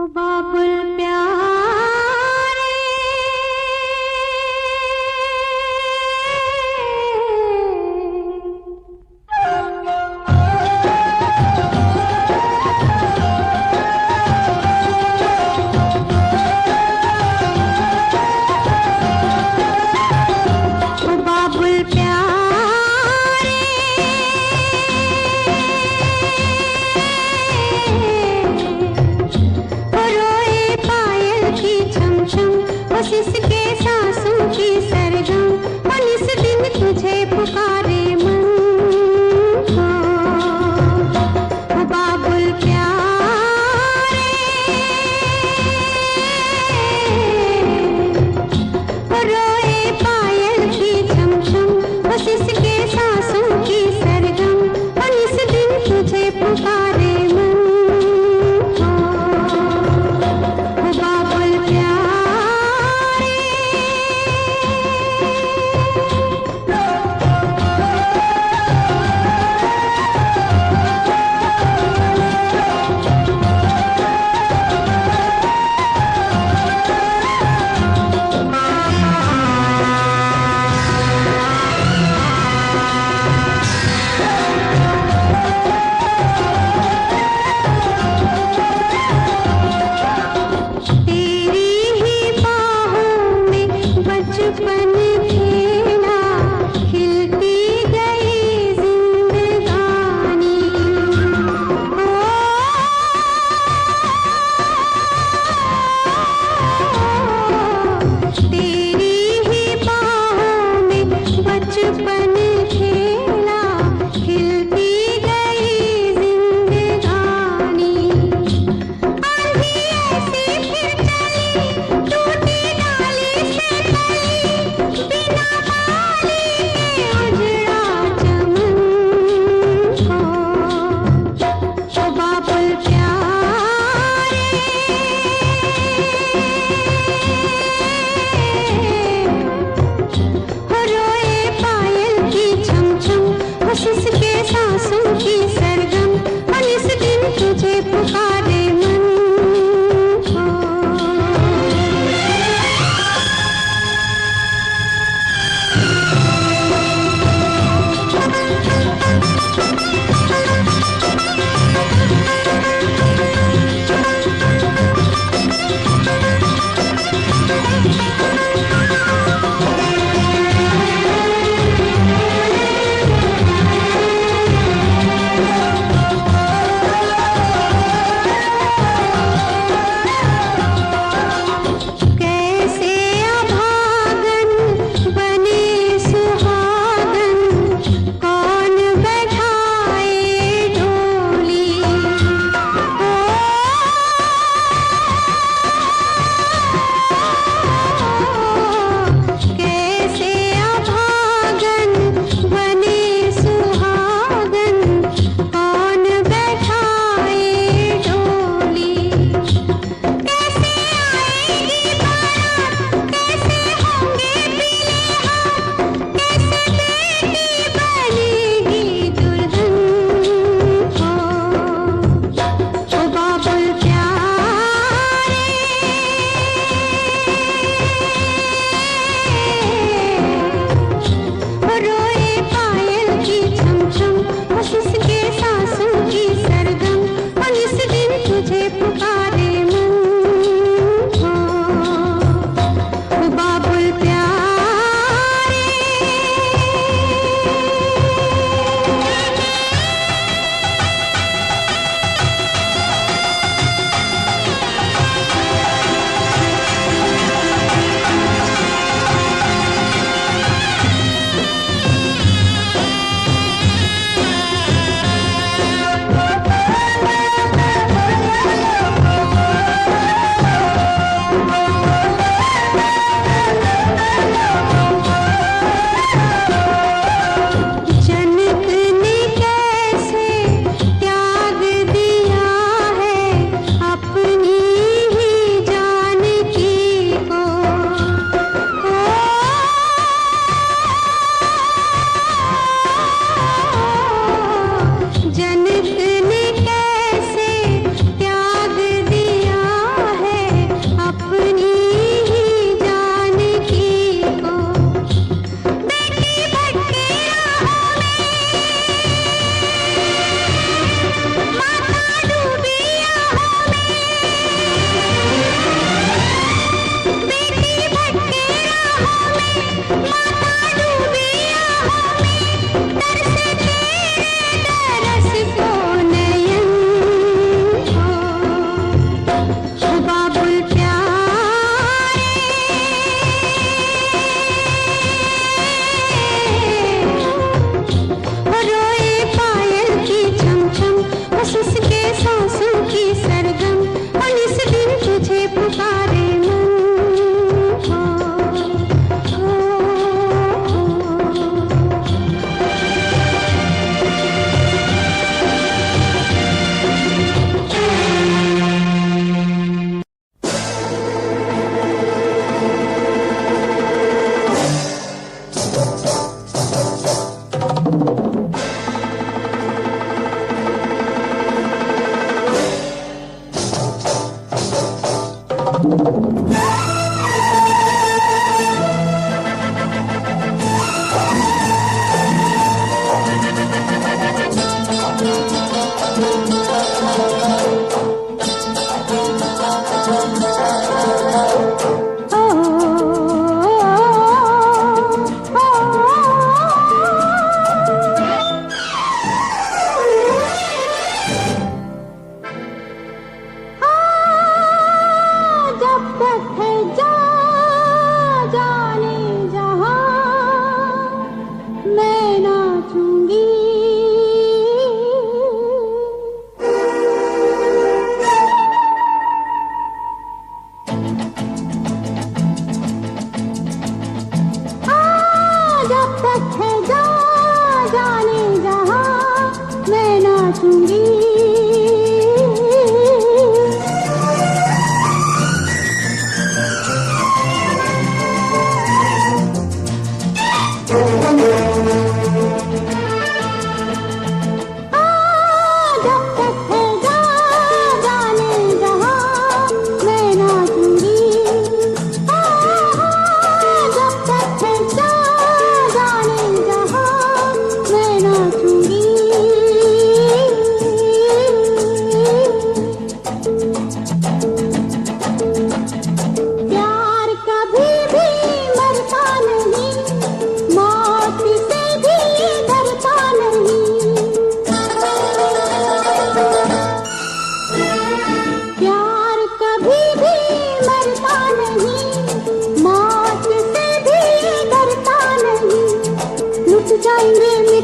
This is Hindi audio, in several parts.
ओ बाबुल प्यारे ओ बाबुल प्यारे ओ रोए पायल की छम छम ओ सिसके सांसों की सरगम ओ निस दिन तुझे पुकारे मन को ओ बाबुल प्यारे ओ रोए पायल की छम छम ओ सिसके सांसों की सरगम ओ निस दिन तुझे पुकारे मन को ओ बाबुल प्यारे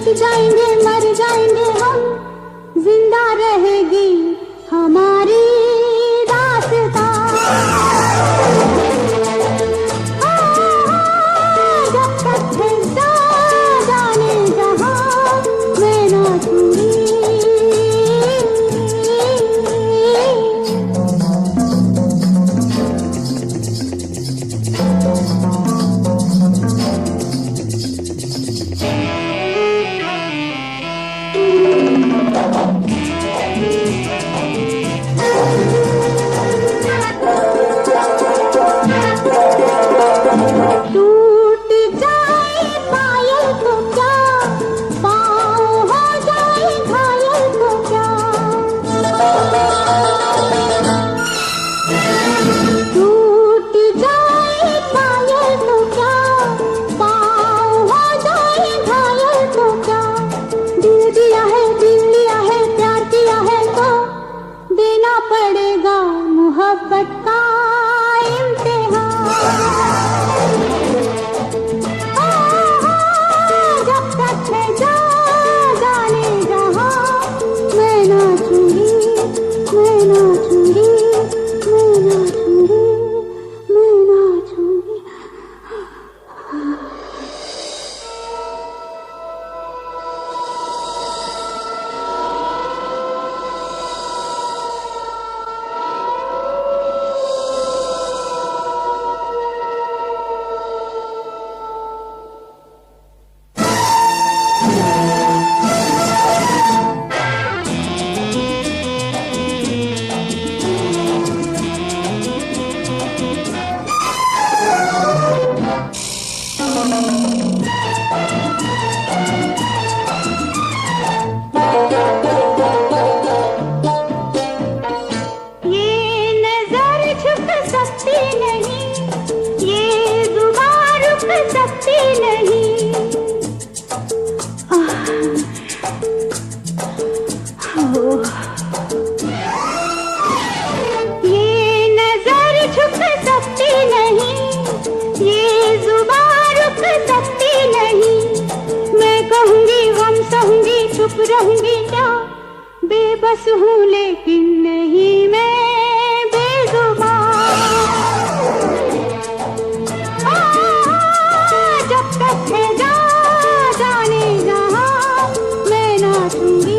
जाएंगे मर जाएंगे हम, जिंदा रहेगी हमारी दास्तां। जब तक है जाने जहां मैं नाचूंगी। मोहब्बत का इम्तिहान। जब तक है जाने जहां मैं नाचूंगी, मैं नाचूंगी, मैं नाचूंगी, मैं नाचूंगी। सकती नहीं, ये नजर झुक सकती नहीं, ये जुबान रुक सकती नहीं। मैं कहूँगी गम सहूँगी चुप रहूँगी क्या, बेबस हूँ लेकिन नहीं मैं बेजुबान। जब तक है जाने जहां मैं नाचूंगी।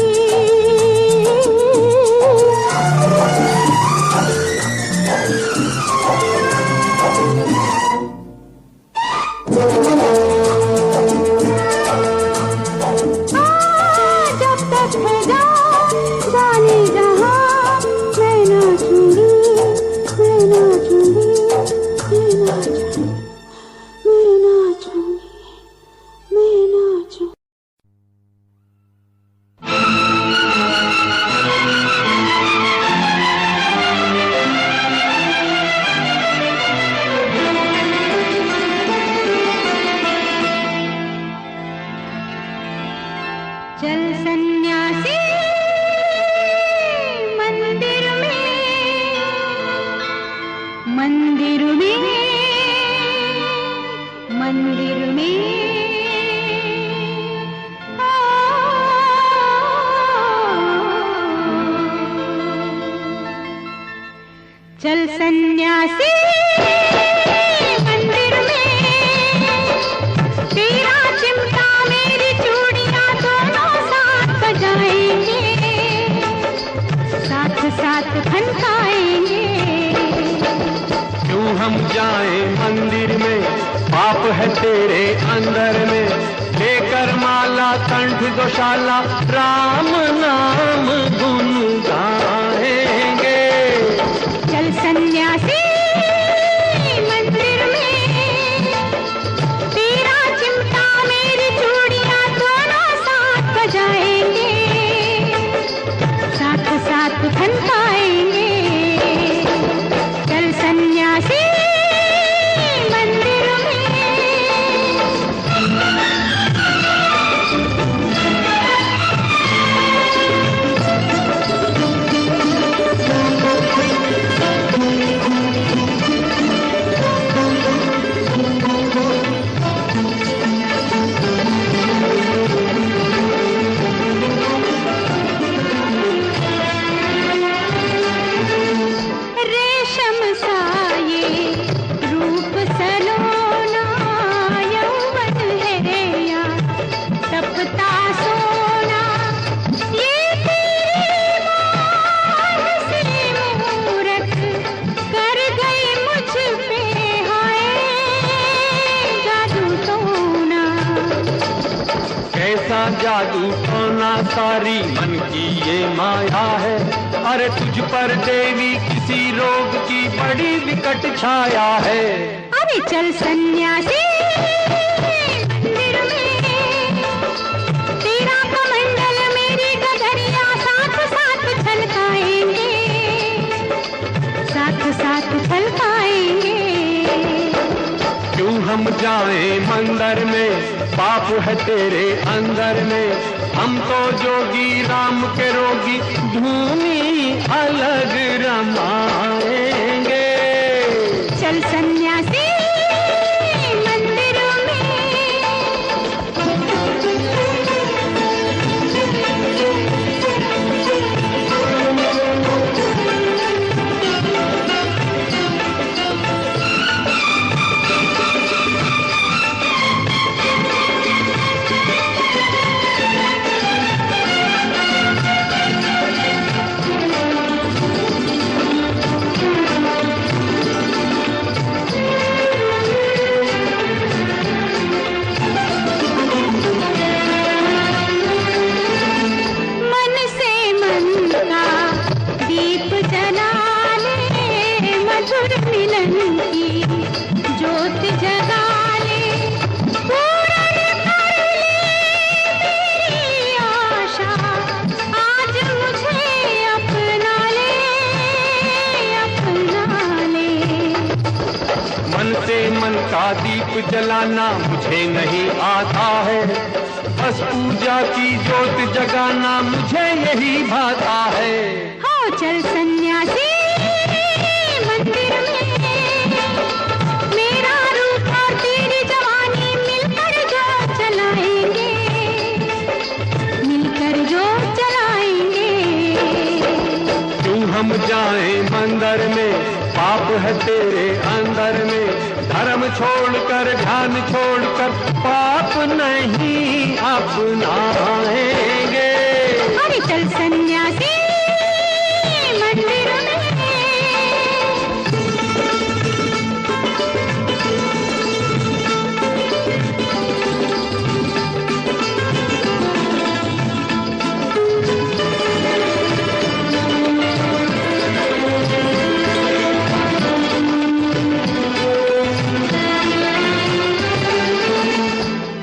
जब तक है जाने जहां मैं नाचूंगी। मंदिर में, मंदिर में चल सन्यासी मंदिर में, तेरा चिमटा मेरी चूड़ियां दोनों साथ बजाएंगे, साथ साथ खनकाएंगे। क्यों हम जाएं मंदिर में, पाप है तेरे अंदर में, लेकर माला कंठ गौशाला राम नाम गुन गाएंगे। चल सन्यासी मंदिर में, तेरा चिमटा मेरी चूड़ियां दोनों साथ बजाएंगे, साथ साथ खनकाएंगे। चल सन्यासी मंदिर में। रेशम सा ये रूप सलोना, यौवन है या तपता सोना, ये तेरी मान से मूरत कर गई मुझ पे, हाय जादू टोना। कैसा जादू टोना, सारी मन की ये माया है, अरे तुझ पर देवी किसी रोग की बड़ी विकट छाया है। अरे चल सन्यासी मंदिर में, तेरा कमंडल मेरी गगरिया साथ साथ छलकाएंगे, साथ साथ छलकाएंगे। क्यों हम जाएं मंदिर में, पाप है तेरे अंदर में, हम तो जोगी राम के रोगी, धूनी अलग रमाएंगे। चल सन्यासी मंदिर में। मन से मन का दीप जला ले, मधुर मिलन की ज्योत जगा ले, पूर्ण कर ले मेरी आशा, आज मुझे अपना ले, अपना ले। मन से मन का दीप जलाना मुझे नहीं आता है, बस पूजा की ज्योत जगाना मुझे यही भाता है। हो चल सन्यासी मंदिर में, मेरा रूप और तेरी जवानी मिलकर जो चलाएंगे, मिलकर जो चलाएंगे। क्यों हम जाएं मंदिर में, पाप है तेरे अंदर में, धर्म छोड़कर ध्यान छोड़कर पाप नहीं अपनाएंगे। अरे चल सन्यासी मंदिर में।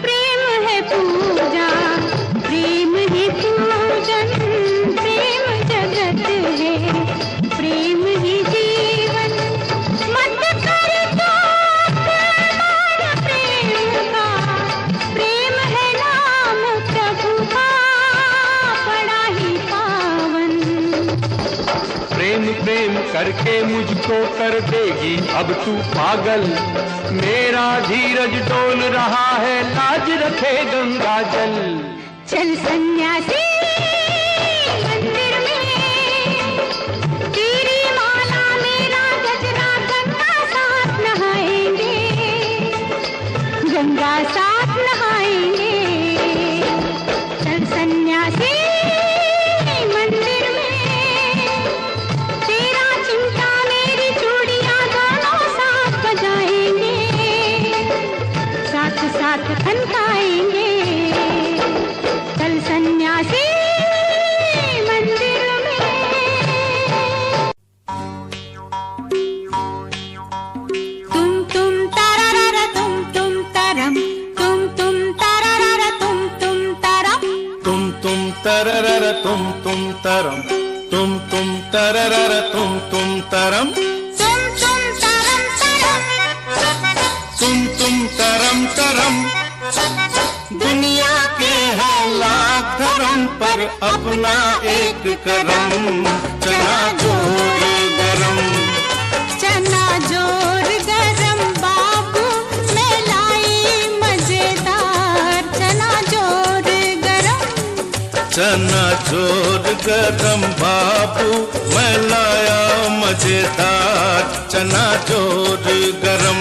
प्रेम है पूजा, प्रेम ही पूजन, प्रेम के मुझको कर देगी अब तू पागल। मेरा धीरज डोल रहा है, लाज रखे गंगा जल। चल सन्यासी मंदिर में, तेरी माला मेरा गजरा गंगा साथ नहाएंगे, गंगा साथ नहाएंगे। चल सन्यासी मंदिर में, तेरा चिमटा मेरी चूड़ियां दोनों साथ बजाएंगे, साथ साथ खनकाएंगे। चल सन्यासी मंदिर में। तुम तारारा तुम तारम, तुम तारारा तुम तारम, तुम तररर तुम तरम, तुम तररर तुम तरम, तुम तरम तरम। दुनिया के है लाख धर्म पर अपना एक करम, चना जोर गरम, चना जोर गरम बाबू मैं लाई मजेदार, चना जोर गरम, चना जोर गरम बाबू मैं लाया मजेदार, चना जोर गरम।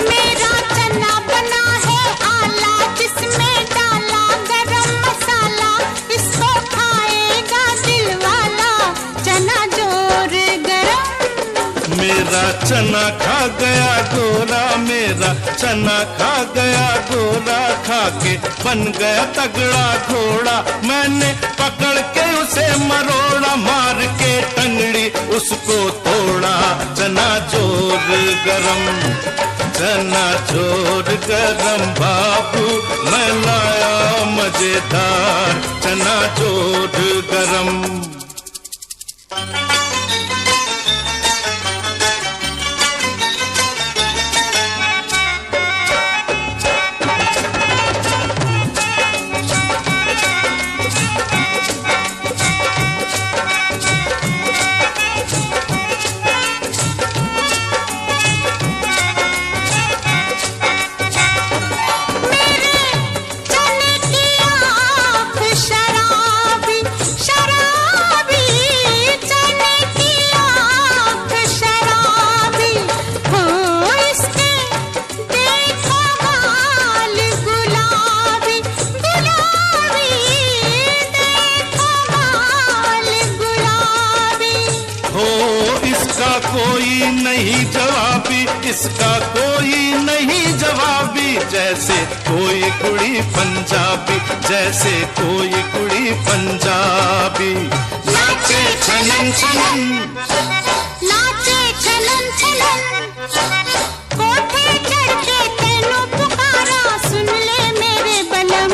मेरा चना बना है आला, जिसमें डाला गरम मसाला, इसको खाएगा दिल वाला, चना जोर गरम। मेरा चना खा गया गोरा, मेरा चना खा गया गोरा, खा के बन गया तगड़ा घोड़ा। मैंने पकड़ के उसे मरोड़ा, मार के टंगड़ी उसको तोड़ा, चना जोर गरम, चना जोर गरम बाबू मैं लाया मजेदार, चना जोर गरम। कोई नहीं जवाबी, इसका कोई नहीं जवाबी, जैसे कोई कुड़ी पंजाबी, जैसे कोई कुड़ी पंजाबी। नाचे छनन छनन, नाचे छनन छनन, कोठे चढ़ के तेनू पुकारा, सुन ले मेरे बलम,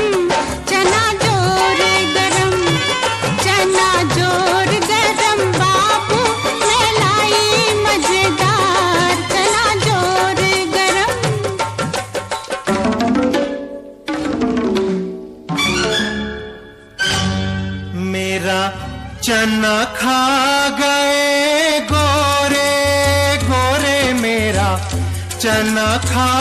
चना जोर गरम, चना जोर गरम बाबू मैं लाई मजेदार, चना जोर गरम। मेरा चना खा गए गोरे गोरे, मेरा चना खा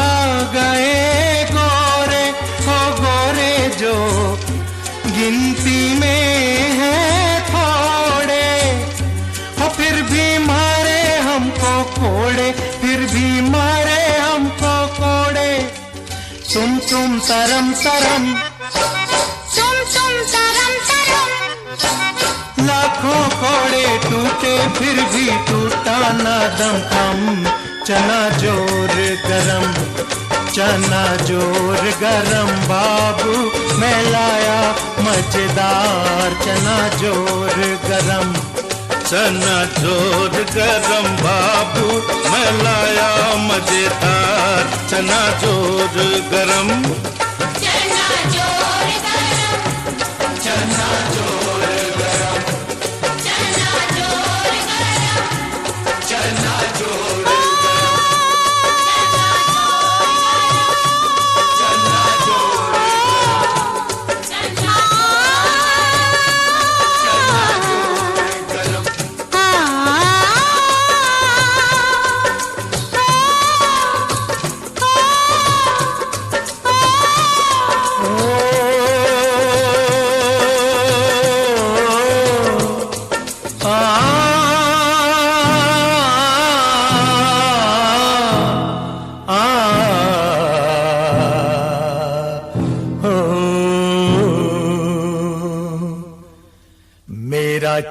गए गोरे, हो गोरे जो गिनती में है थोड़े, हो फिर भी मारे हमको कोड़े, फिर भी मारे हमको कोड़े। तुम तरम तरम, तुम तरम तरम, लाखों कोड़े टूटे फिर भी टूटा ना दम खम, चना जोर गरम, चना जोर गरम बाबू मैं लाया मजेदार, चना जोर गरम, चना जोर गरम बाबू मैं लाया मजेदार, चना जोर गरम, चना जोर गरम, चना जोर गरम, चना जोर गरम, चना जोर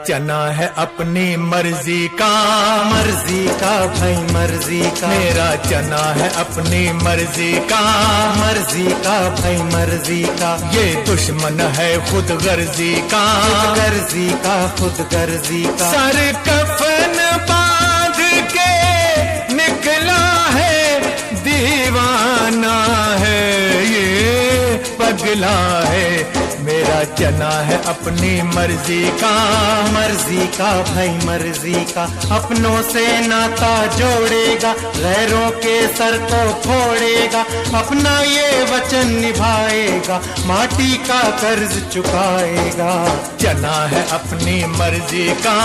चना है अपनी मर्जी का भाई मर्जी का। मेरा चना है अपनी मर्जी का भाई मर्जी का। ये दुश्मन है खुद गर्जी का खुद गर्जी का। सर कफन बांध के निकला है दीवाना है, ये पगला है। मेरा चना है अपनी मर्जी का भाई मर्जी का। अपनों से नाता जोड़ेगा, गैरों के सर को फोड़ेगा। अपना ये वचन निभाएगा, माटी का कर्ज चुकाएगा। चना है अपनी मर्जी का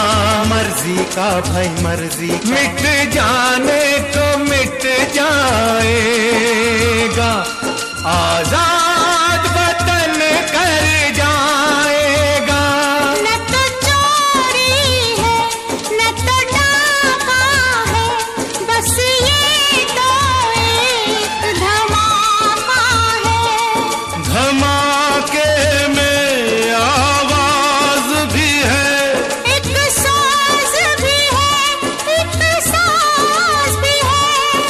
भाई मर्जी का। मिट जाने को मिट जाएगा, आजाद वतन कर जाएगा। न तो चोरी है न तो डाका है, बस ये तो एक धमाका है। धमाके में आवाज भी है, एक साज भी है, एक साज भी है।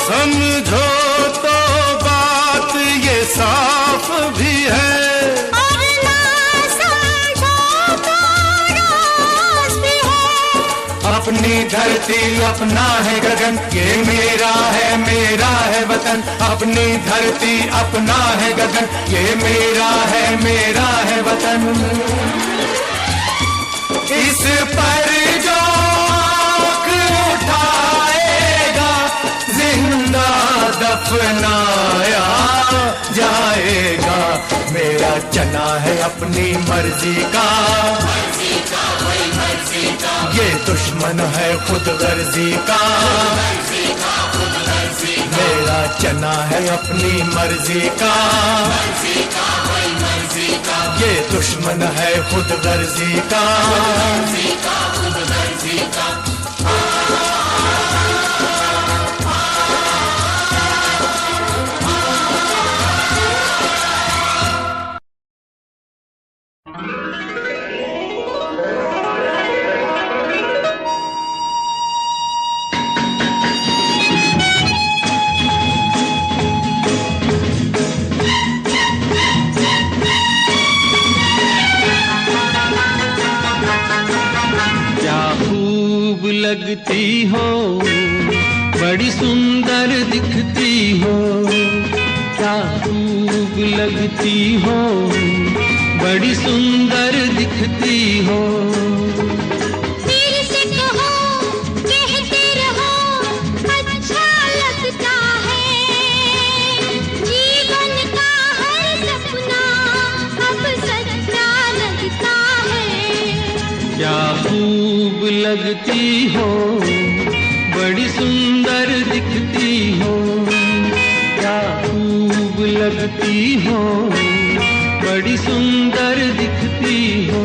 समझो तो बात ये साफ भी है। और ना समझो तो राज भी है। अपनी धरती अपना है गगन, ये मेरा है वतन। अपनी धरती अपना है गगन, ये मेरा है वतन। इस पर जो आँख उठाएगा, जिंदा दफनाया जाएगा। मेरा चना है अपनी मर्जी का ये दुश्मन है खुद गर्जी का। मेरा चना है अपनी मर्जी का ये दुश्मन है खुद गर्जी का। लगती हो, बड़ी सुंदर दिखती हो। क्या खूब लगती हो, बड़ी सुंदर दिखती हो। फिर से कहो, कहते रहो, अच्छा लगता है। जीवन का हर सपना अब सच्चा लगता है। क्या खूब लगती हो, बड़ी सुंदर दिखती हो। क्या खूब लगती हो, बड़ी सुंदर दिखती हो।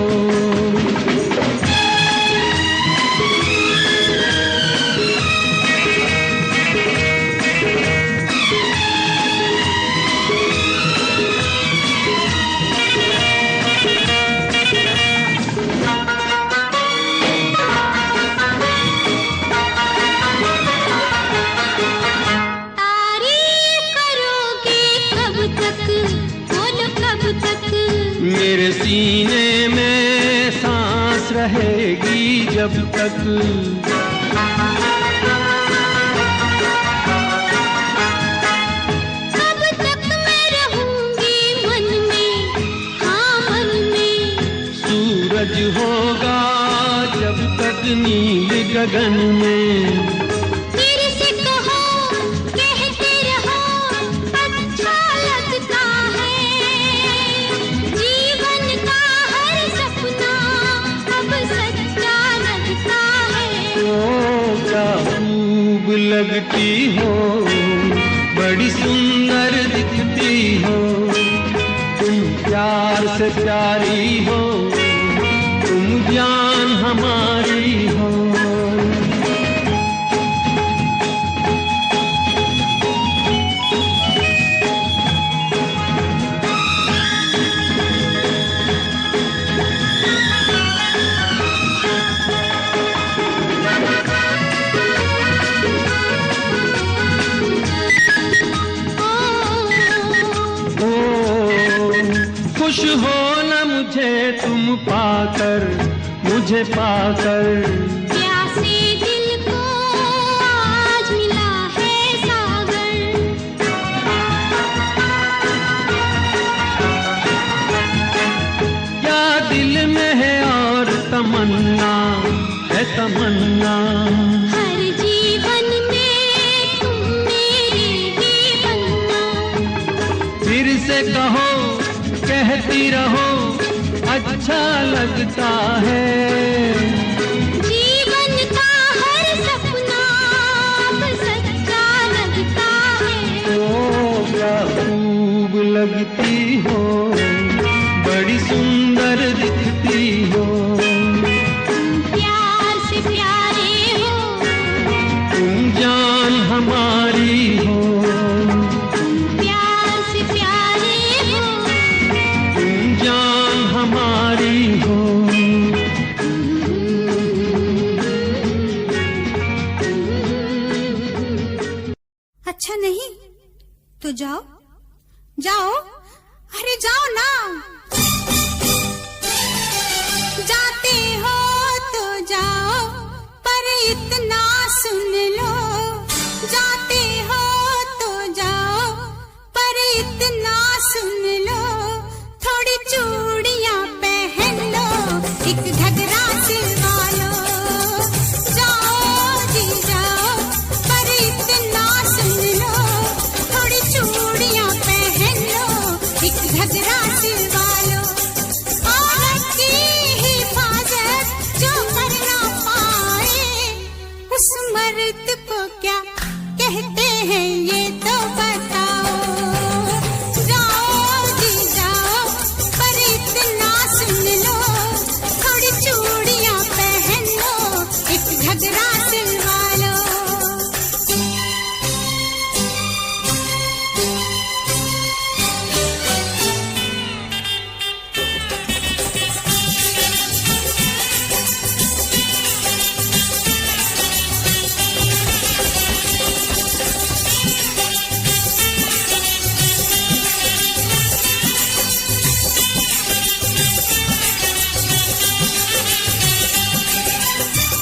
मेरे सीने में सांस रहेगी जब तक। कब तक मैं रहूंगी मन में, हाँ मन में। सूरज होगा जब तक नील गगन में। फिर से कहो, कहते रहो, अच्छा लगता है। जीवन का हर सपना अब सच्चा लगता है। ओ क्या खूब लगती हो, बड़ी सुंदर दिखती हो। तुम प्यार से प्यारी हो, तुम जान हमारी हो। पाकर, मुझे पाकर। प्यासे दिल को आज मिला है सागर। क्या दिल में है और तमन्ना है तमन्ना। हर जीवन में तुम मेरे ही बनना। फिर से कहो, कहती रहो, अच्छा लगता है। जीवन का हर सपना अब सच्चा लगता है। ओ क्या खूब लगती हो, बड़ी सुंदर दिखती हो। तुम प्यार से प्यारे हो, तुम जान हमारी हो। प्यार से प्यारे हो, तुम जान हमारी हो। अच्छा नहीं तो जाओ जाओ, अरे जाओ ना। जाते हो तो जाओ, पर इतना सुन लो। जाते हो तो जाओ, पर इतना सुन लो। थोड़ी चूड़ियां पहन लो, एक घघरा सिलवा लो। जाओ जी जाओ, पर इतना सुन लो। थोड़ी चूड़ियां पहन लो, एक घघरा सिलवा लो। औरत की हिफाजत जो कर ना पाए, उस मर्द को क्या कहते हैं ये तो बताओ। जाओ जी जाओ, पर इतना सुन लो। थोड़ी चूड़ियां पहन लो, एक घघरा सिलवा लो।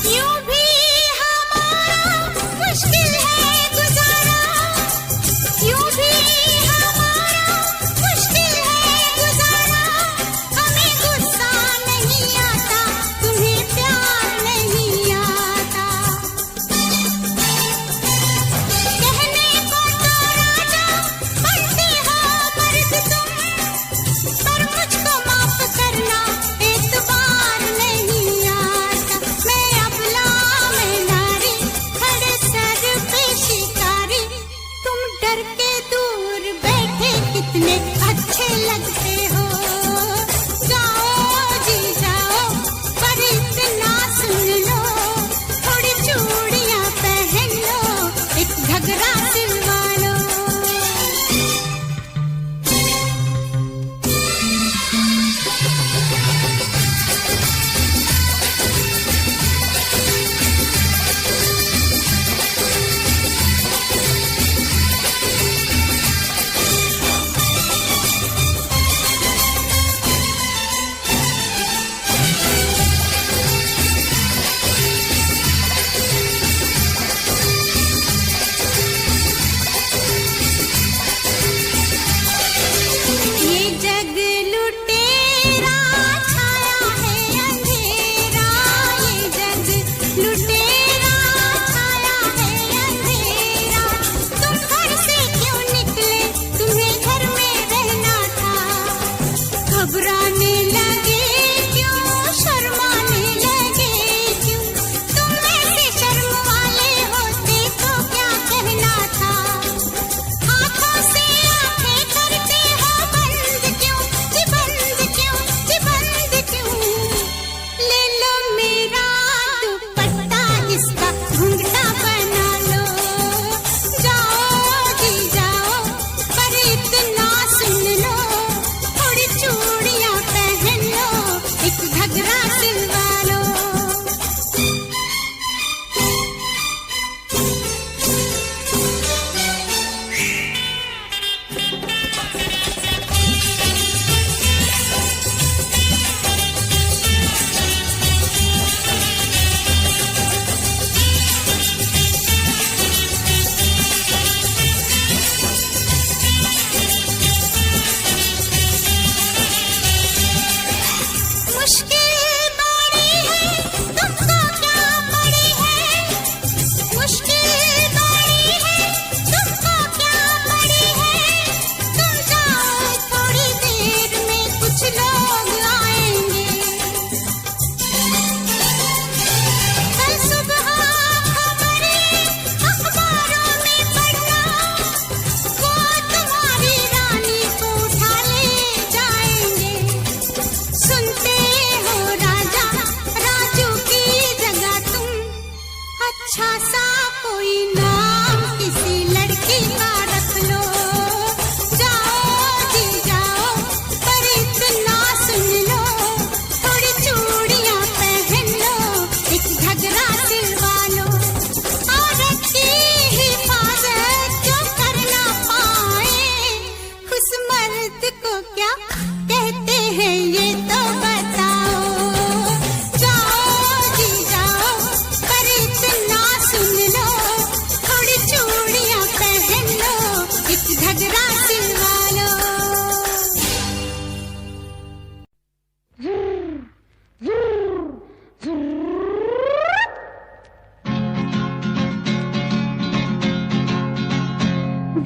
यूं भी हमारा मुश्किल है गुजारा। यूं भी हमारा मुश्किल है गुजारा। हमें गुस्सा नहीं आता, तुम्हें प्यार नहीं आता। कहने को तो राजा बनते हो मर्द तुम, पर मुझको माफ करना एतबार नहीं आता। मैं अबला मैं नारी, खड़े सर पे शिकारी। तुम डर के दूर बैठे कितने अच्छे लगते हो। जाओ जी जाओ, पर इतना सुन लो। थोड़ी चूड़ियां पहन लो, एक घघरा सिलवा लो।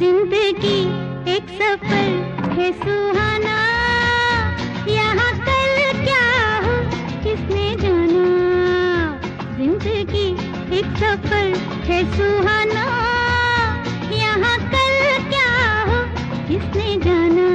जिंदगी एक सफर है सुहाना, यहाँ कल क्या हो किसने जाना। जिंदगी एक सफर है सुहाना, यहाँ कल क्या हो किसने जाना।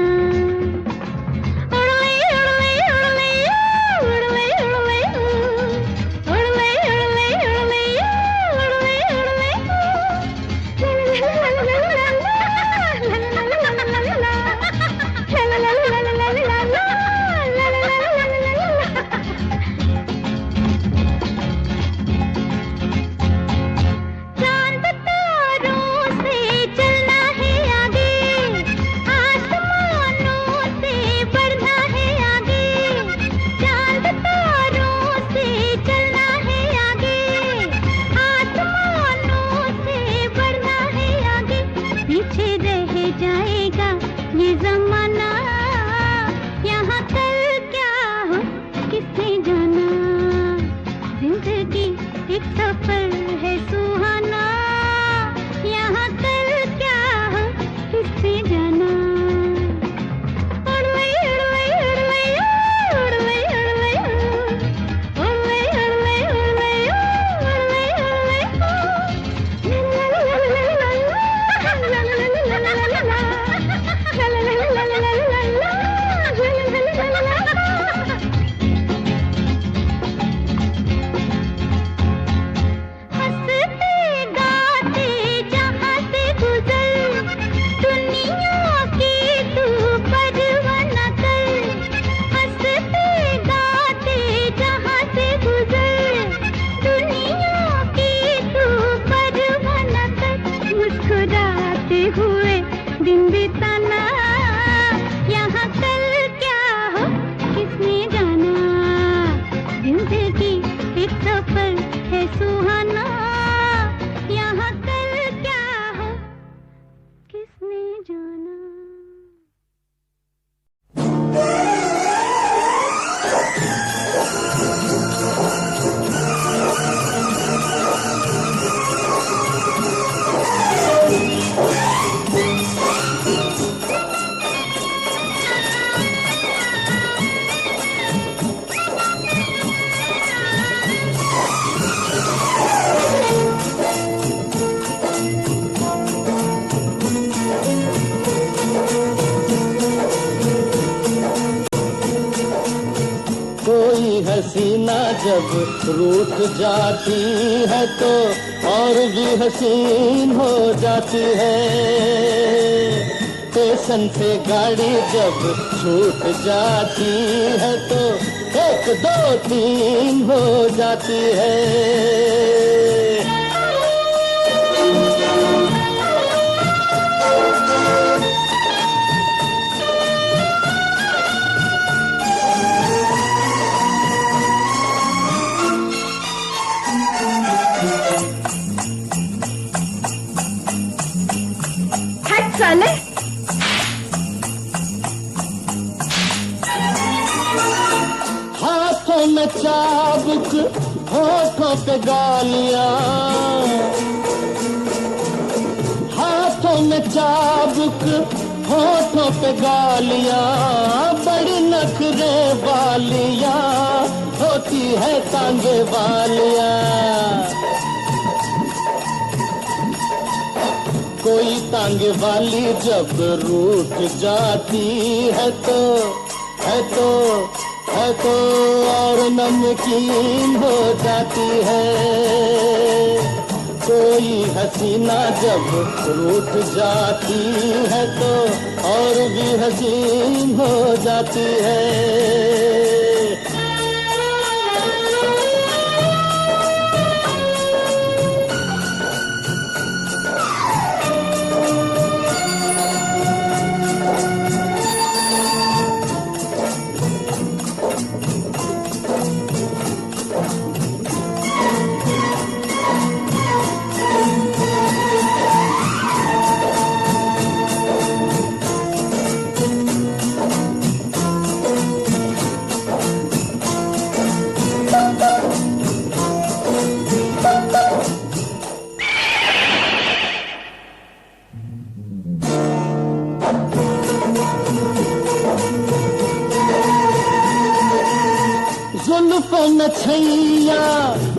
हसीना जब रूठ जाती है तो और भी हसीन हो जाती है। स्टेशन से गाड़ी जब छूट जाती है तो 1 2 3 हो जाती है। साले हाथों में चाबुक होठों पे गालियां, हाथों में चाबुक होठों पे गालियां, बड़ी नखरे वालियां होती है तांगे वालियां। कोई तांगे वाली जब रूठ जाती है तो और नमकीन हो जाती है। कोई हसीना जब रूठ जाती है तो और भी हसीन हो जाती है। जुल्फों में छैया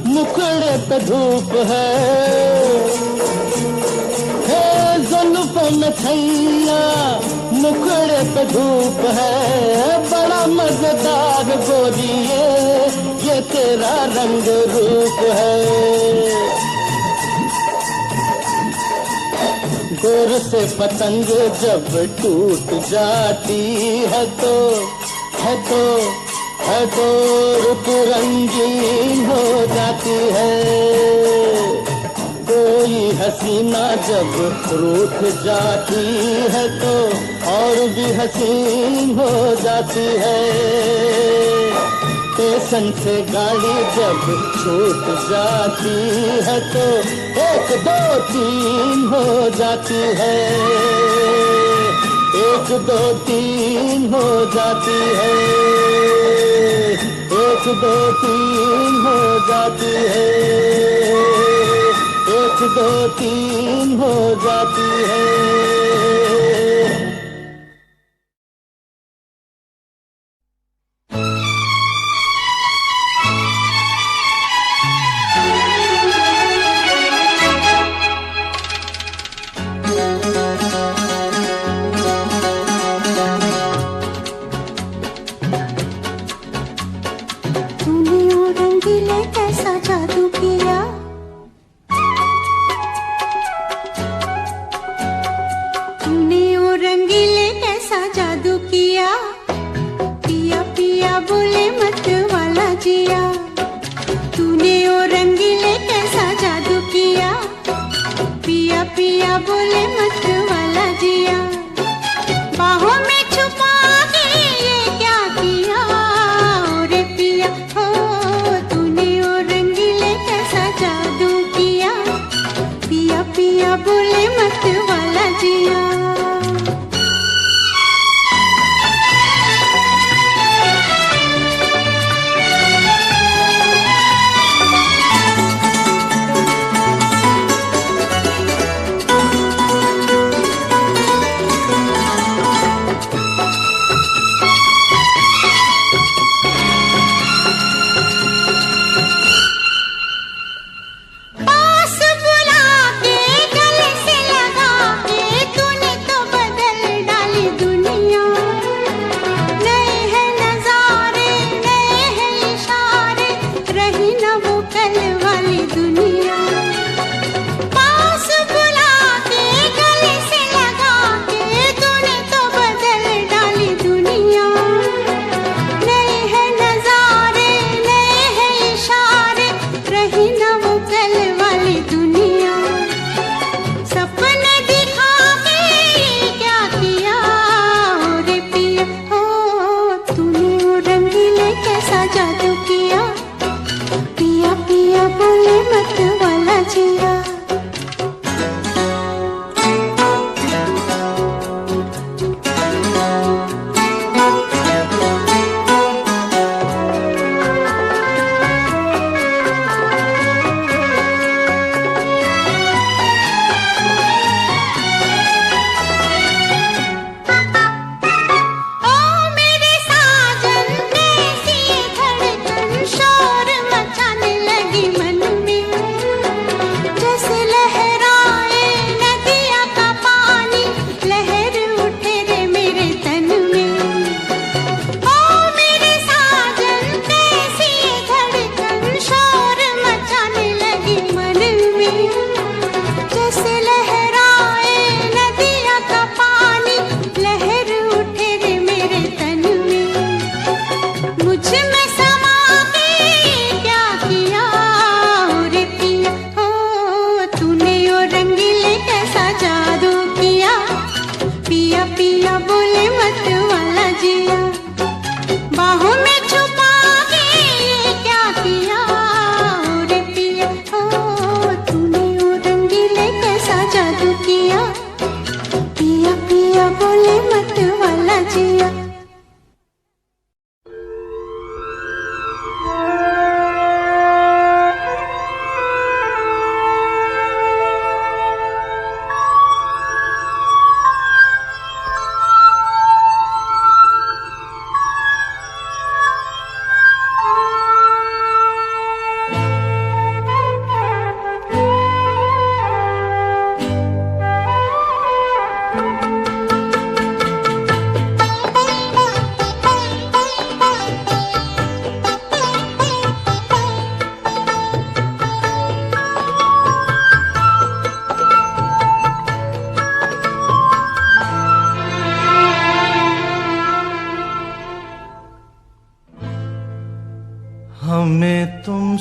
मुखड़े पे धूप है, हे जुल्फों में छैया मुखड़े पे धूप है, बड़ा मजेदार गोरी ये तेरा रंग रूप है। गोर से पतंग जब टूट जाती है तो रुत रंगीन हो जाती है। कोई हसीना जब रूठ जाती है तो और भी हसीन हो जाती है। स्टेशन से गाड़ी जब छूट जाती है तो 1 2 3 हो जाती है, 1 2 3 हो जाती है, 1 2 3 हो जाती है, 1 2 3 हो जाती है। पास बुला के गले से लगा के तूने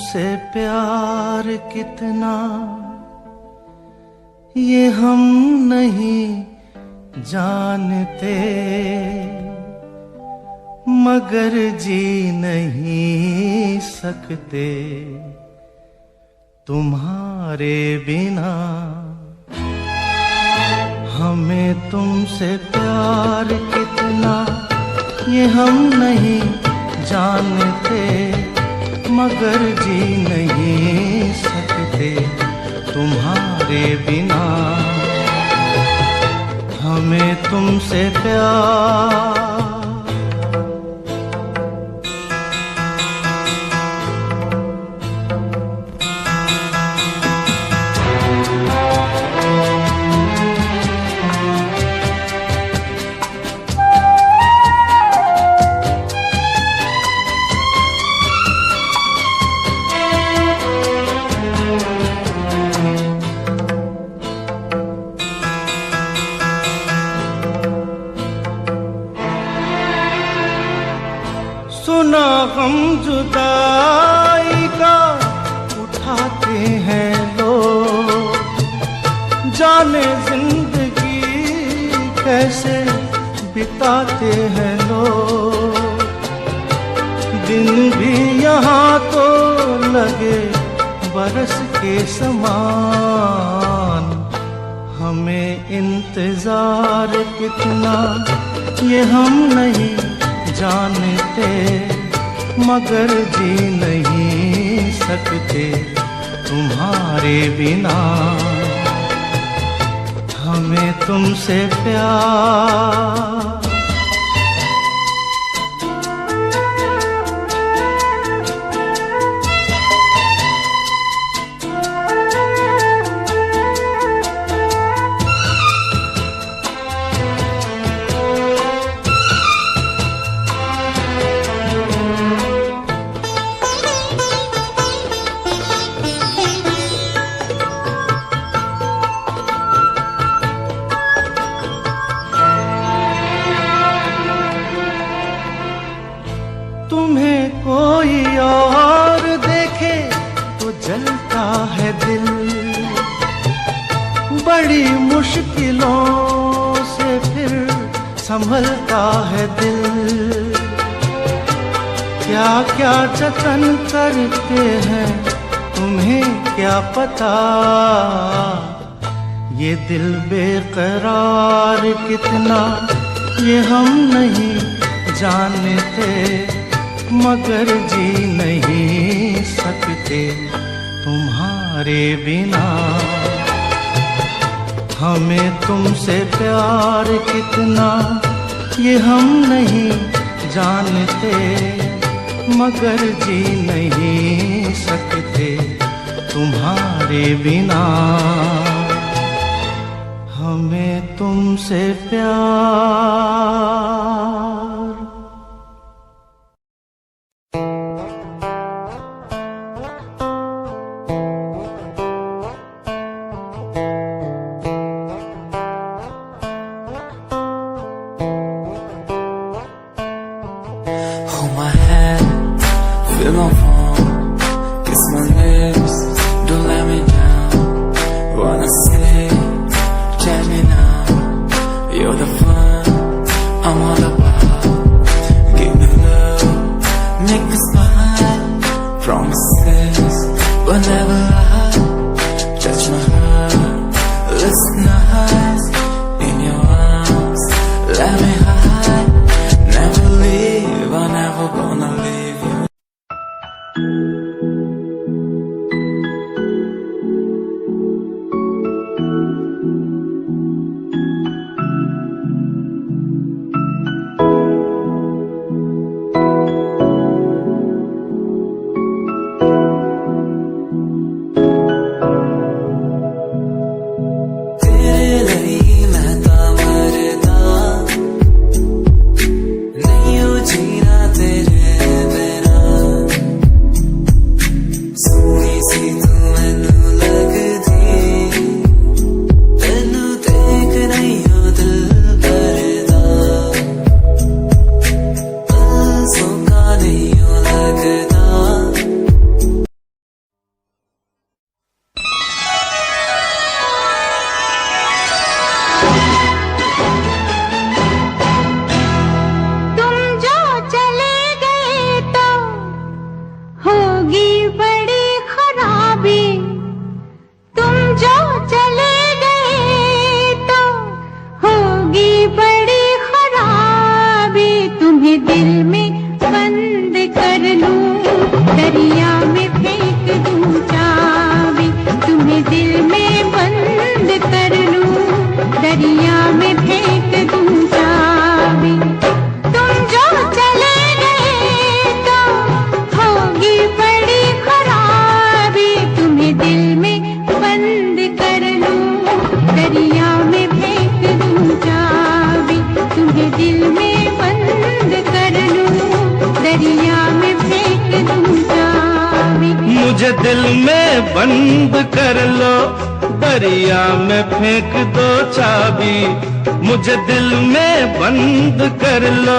तुमसे प्यार कितना ये हम नहीं जानते, मगर जी नहीं सकते तुम्हारे बिना। हमें तुमसे प्यार कितना ये हम नहीं जानते, मगर जी नहीं सकते तुम्हारे बिना। हमें तुमसे प्यार सुना हम जुदाई का उठाते हैं लोग, जाने जिंदगी कैसे बिताते हैं लोग। दिन भी यहाँ तो लगे बरस के समान, हमें इंतजार कितना ये हम नहीं जानते, मगर जी नहीं सकते तुम्हारे बिना। हमें तुमसे प्यार तुम्हें कोई और देखे तो जलता है दिल, बड़ी मुश्किलों से फिर संभलता है दिल। क्या क्या जतन करते हैं तुम्हें क्या पता, ये दिल बेकरार कितना ये हम नहीं जानते, मगर जी नहीं सकते तुम्हारे बिना। हमें तुमसे प्यार कितना ये हम नहीं जानते, मगर जी नहीं सकते तुम्हारे बिना। हमें तुमसे प्यार Hold my hand, feel my palm, kiss my lips, don't let me down. Wanna say, tell me now, you're the fun I'm all about. Give me love, make me smile, promises will never lie. Touch my heart, listen nice, in your arms, let me hide. Never leave, I'm never gonna leave you. तेरे लिए मैं तो मरदा, नहीं हो जीना तेरे बंद कर लो, दरिया में फेंक दो चाबी। मुझे दिल में बंद कर लो,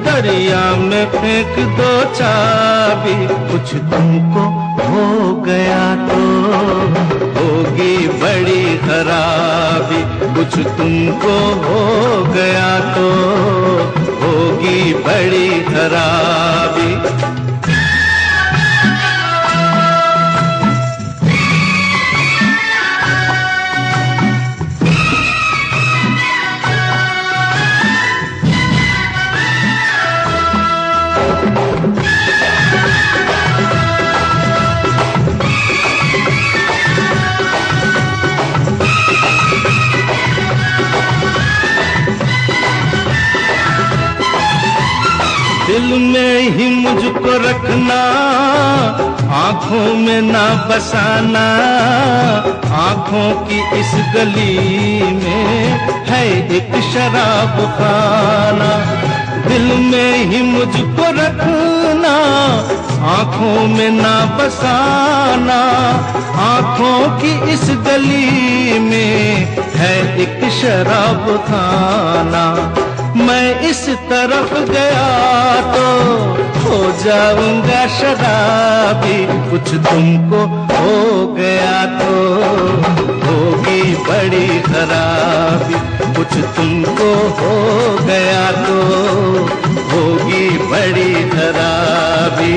दरिया में फेंक दो चाबी। कुछ तुमको हो गया तो होगी बड़ी खराबी। कुछ तुमको हो गया तो होगी बड़ी खराबी। दिल में ही मुझको रखना, आंखों में ना बसाना। आंखों की इस गली में है एक शराब खाना। दिल में ही मुझको रखना, आंखों में ना बसाना। आंखों की इस गली में है एक शराब खाना। मैं इस तरफ गया तो हो जाऊंगा शराबी। कुछ तुमको हो गया तो होगी बड़ी खराबी। कुछ तुमको हो गया तो होगी बड़ी खराबी।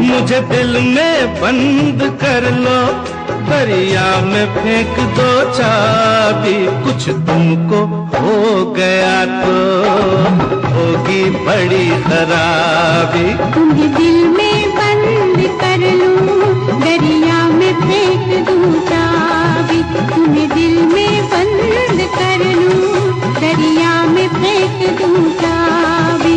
मुझे दिल में बंद कर लो, दरिया में फेंक दो चाबी। कुछ तुमको हो गया तो होगी बड़ी खराबी। तुम्हें दिल में बंद कर लूं, दरिया में फेंक दूं चाबी। तुम्हें दिल में बंद कर लूं, दरिया में फेंक दूं चाबी।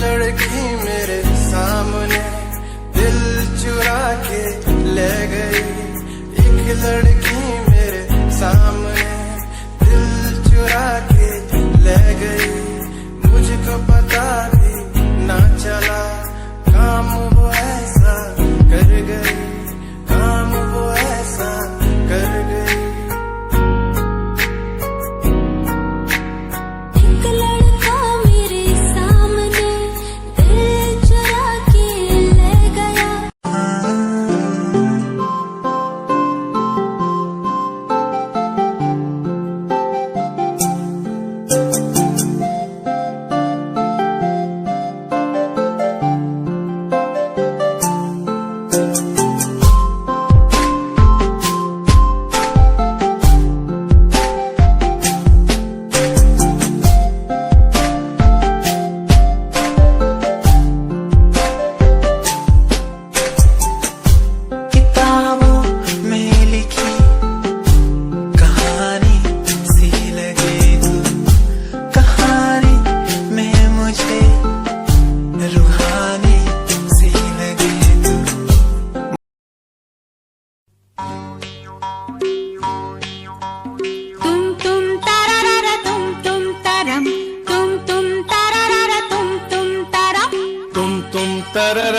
लड़की मेरे सामने दिल चुरा के ले गई। एक लड़की मेरे सामने दिल चुरा के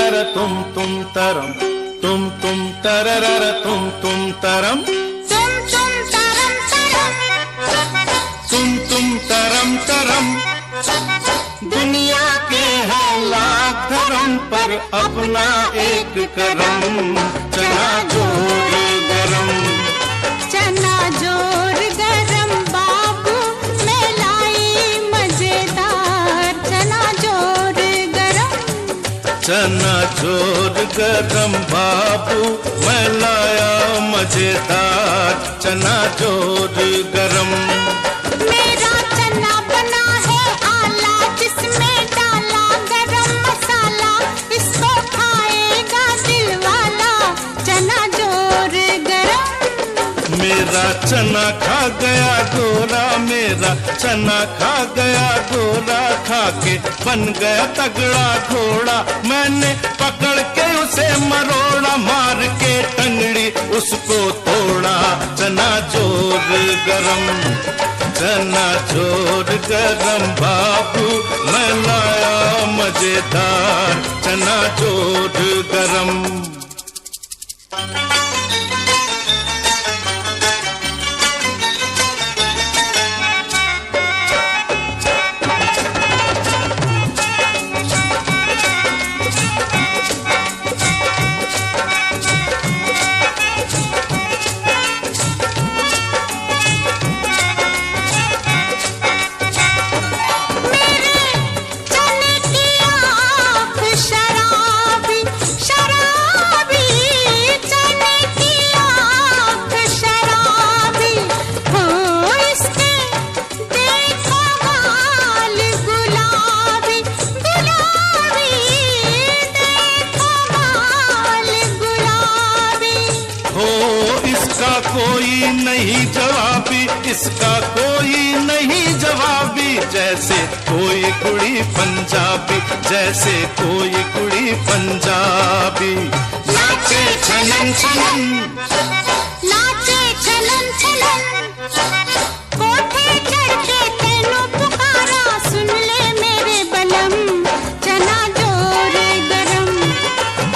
तररर तुम तरम, तुम तररर तुम तरम, तुम तरम तरम। दुनिया के है लाख धर्म पर अपना एक करम, चना जोर गरम, चना जोर गरम बाबू मैं लाई मजेदार, चना जोर गरम, चना जोर गरम बाबू मैं लाया मजेदार, चना जोर गरम। मेरा चना बना है आला जिसमें डाला गरम मसाला, इसको खाएगा दिल वाला, चना जोर गरम। मेरा चना खा गया गोरा, मेरा चना खा गया गोरा, खा के बन गया तगड़ा घोड़ा, मैंने पकड़ के उसे मरोड़ा, मार के टंगड़ी उसको तोड़ा, चना जोर गरम, चना जोर गरम बाबू मैं लाया मजेदार, चना जोर गरम। कोई नहीं जवाबी, इसका कोई नहीं जवाबी, जैसे कोई कुड़ी पंजाबी, जैसे कोई कुड़ी पंजाबी। नाचे छलन छलन, नाचे छलन छलन, कोठे चढ़ के तेनू पुकारा, सुन ले मेरे बलम, चना जोर गरम,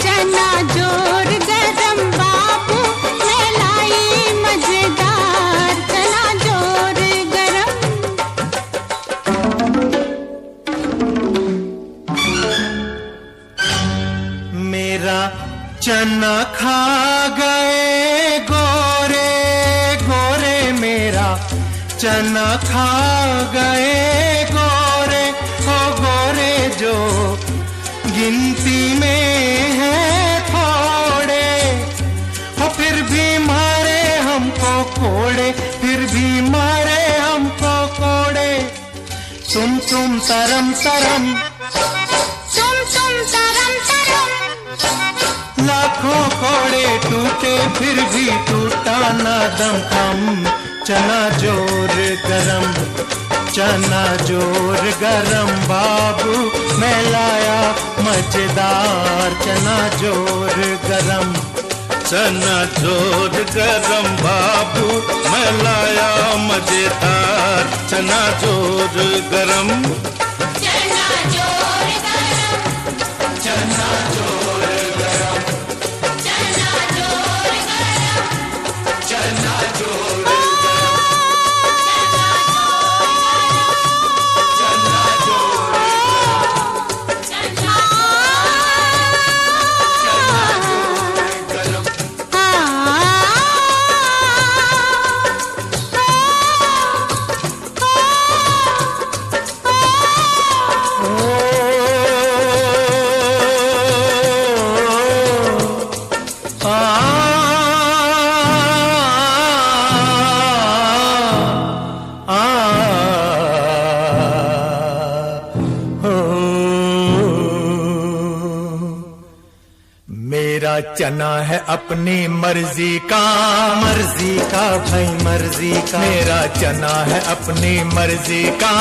चना जोर गरम बाबू मैं लाई मजेदार, चना जोर गरम। मेरा चना खा गए गोरे गोरे, मेरा चना खा गए गोरे, हो गोरे जो गिनती में है थोड़े, हो फिर भी मारे हमको कोड़े, फिर भी मारे हमको कोड़े, तुम तरम तरम, तुम तरम तरम, लाखों कोड़े टूटे फिर भी टूटा ना दम खम, चना जोर गरम, चना जोर गरम बाबू मैं लाया मजेदार, चना जोर गरम, चना जोर गरम बाबू मैं लाया मजेदार, चना जोर गरम, चना जोर गरम, चना जोर गरम, चना जोर गरम, चना जोर मेरा चना है अपनी मर्जी का, मर्जी का भाई मर्जी का, मेरा चना है अपनी मर्जी का,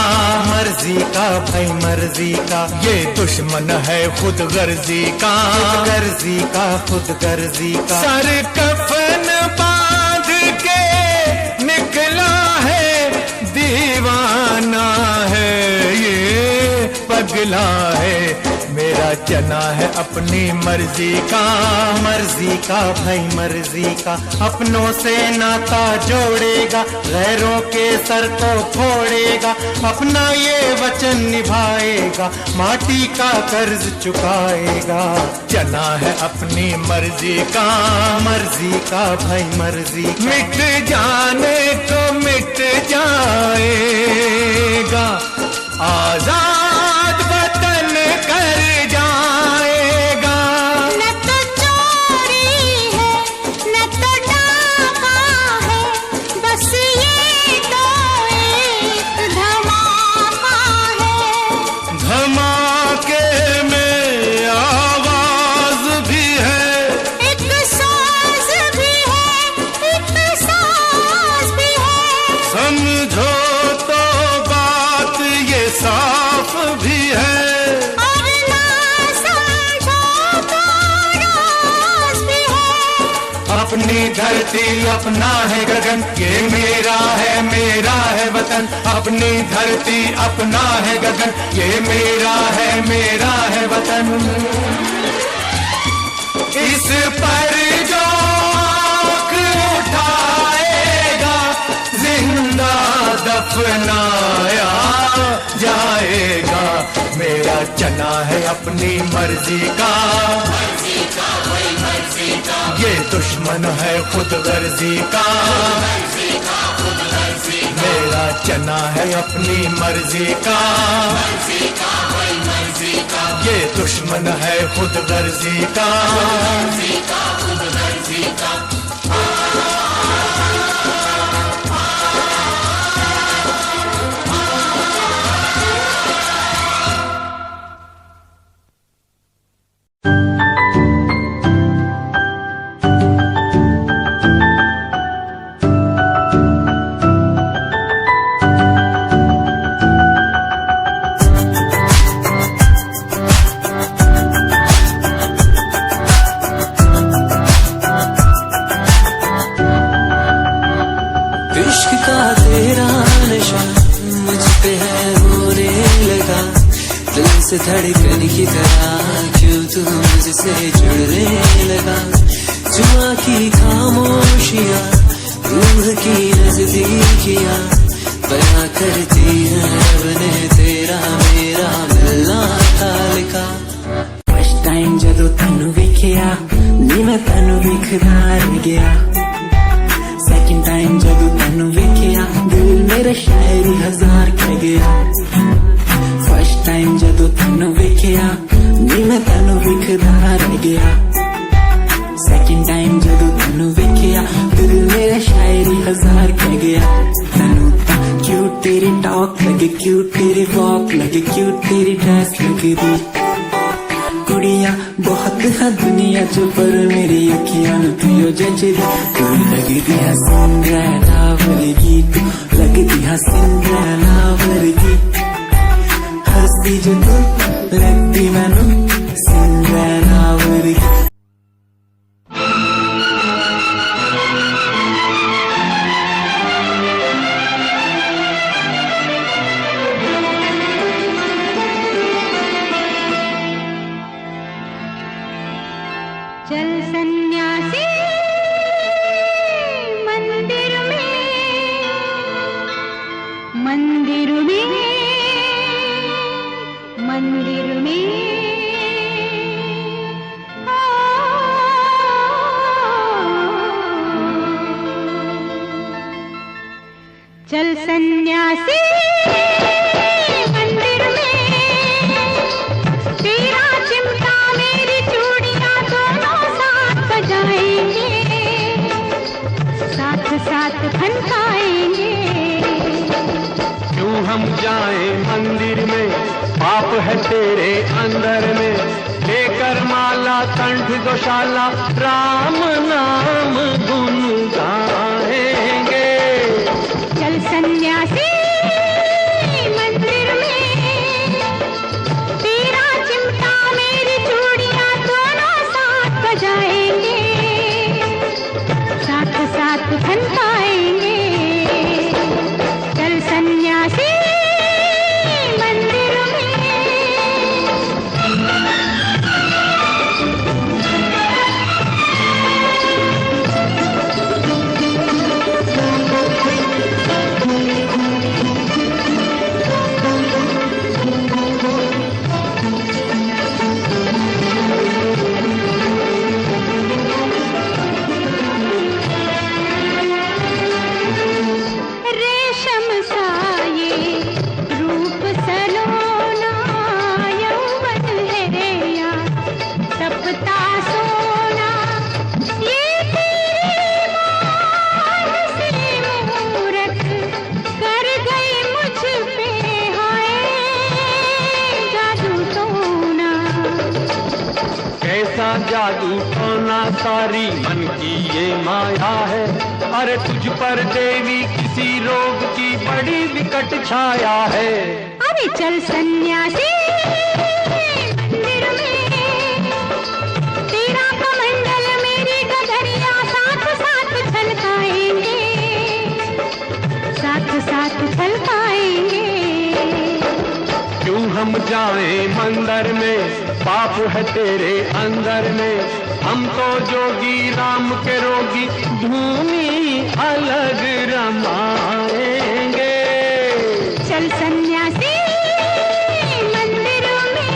मर्जी का भाई मर्जी का, ये दुश्मन है खुद गर्जी का, गर्जी का खुद गर्जी का, सर कफन बांध के निकला है दीवाना है ये पगला है। मेरा चना है अपनी मर्जी का भाई मर्जी का। अपनों से नाता जोड़ेगा, गैरों के सर को फोड़ेगा। अपना ये वचन निभाएगा, माटी का कर्ज चुकाएगा। चना है अपनी मर्जी का भाई मर्जी का। मिट जाने को मिट जाएगा, आजाद वतन कर जाएगा। न तो चोरी है न तो डाका है, बस ये तो एक धमाका है। धमाके में आवाज भी है, एक साज भी है, एक साज भी है। समझो तो बात ये साफ भी है। और ना समझो तो राज भी है। अपनी धरती अपना है गगन, ये मेरा है वतन। अपनी धरती अपना है गगन, ये मेरा है वतन। इस पर जो आँख उठाएगा, जिंदा दफनाया जाएगा। मेरा चना है अपनी मर्जी का, ये दुश्मन है खुद गर्जी का। मेरा चना है अपनी मर्जी का, ये दुश्मन है खुद गर्जी का। इश्क का तेरा नशा मुझ पे है होने लगा। दिल से धड़कन की तरह क्यों तू मुझसे जुड़ने लगा। जुआ की खामोशियाँ रूह की नजदीकियाँ बयां करती है रब ने तेरा मेरा मिलना था लिखा। फर्स्ट टाइम जदों तैनू वेखिया नी मैं तैनू वेखदा रह गया। सेकंड टाइम जदों तैनू वेखिया दिल मेरा शायरी हजार कह गया। फर्स्ट टाइम जदों तैनू वेखिया नी मैं तैनू वेखदा रह गया। सेकंड टाइम जदों तैनू वेखिया दिल मेरा शायरी हजार कह गया। तैनू तां क्यूट तेरी टॉक लगे, क्यूट तेरी वॉक लगे, क्यूट तेरी ड्रेस लगे दी। कुड़ियां बहुत है दुनिया च पर मेरी अखियां तुझो जचदी। तू लगदी है सिंड्रेला वर्गी, तू लगदी है सिंड्रेला वर्गी। हंसदी जो तू लगदी मैनू सिंड्रेला वर्गी। चल सन्यासी मंदिर में, मंदिर में, मंदिर में। चल सन्यासी मंदिर में, तेरा चिमटा मेरी चूड़ियां दोनों साथ बजाएंगे, साथ साथ खनकाएंगे। क्यों हम जाएं मंदिर में, पाप है तेरे अंदर में। लेकर माला कंठ गौशाला, राम नाम गुन गाएंगे। चल सन्यासी मंदिर में, तेरा चिमटा मेरी चूड़ियां दोनों साथ बजाएंगे, साथ साथ खनकाएंगे। चल सन्यासी मंदिर में। जादू टोना सारी मन की ये माया है। अरे तुझ पर देवी किसी रोग की बड़ी विकट छाया है। अरे चल सन्यासी मंदिर में, तेरा कमंडल मेरी गगरिया साथ साथ छलकाएंगे, साथ साथ छलकाएंगे। क्यों हम जाएं मंदिर में, पाप है तेरे अंदर में। हम तो जोगी राम के रोगी, धूनी अलग रमाएंगे। चल सन्यासी मंदिर में।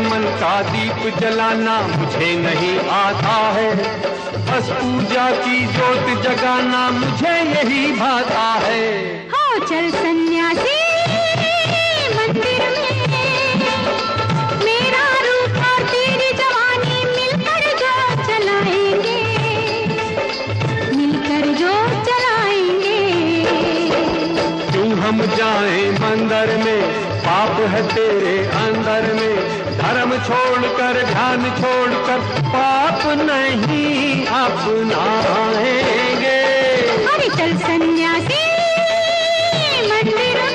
मन का दीप जलाना मुझे नहीं आता है, बस पूजा की जोत जगाना मुझे यही भाता है। हो चल सन्यासी मंदिर में, मेरा रूप और तेरी जवानी मिलकर जो चलाएंगे, मिलकर जो चलाएंगे। क्यों हम जाएं मंदिर में, पाप है तेरे अंदर में। धर्म छोड़कर ध्यान छोड़कर पाप नहीं अपनाएंगे। अरे चल सन्यासी मंदिर में।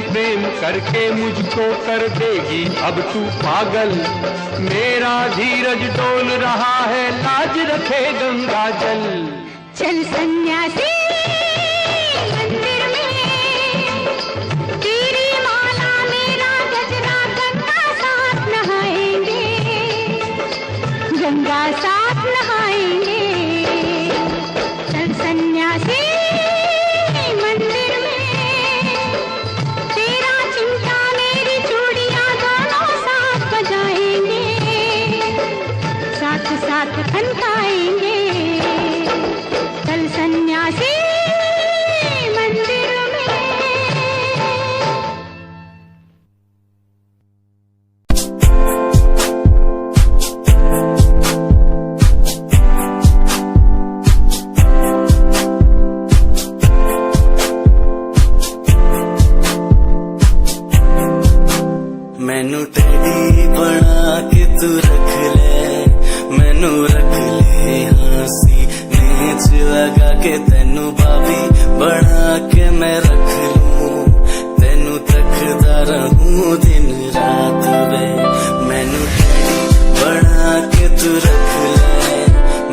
प्रेम करके मुझको कर देगी अब तू पागल। मेरा धीरज डोल रहा है, लाज रखे गंगा जल। चल सन्यासी मंदिर में, तेरी माला मेरा गजरा गंगा साथ नहाएंगे, गंगा साथ नहाएंगे। चल सन्यासी साथ खनकाएंगे। चल सन्यासी मंदिर में। मैनू टेडी बना के तू रख ले, मैनू रख ले हंसी नीच लगा के, तेनू भाभी बना के मैं रख लूं, तेनू तकदा रहूं दिन रात वे। मैनू टेडी बना के तू रख ले,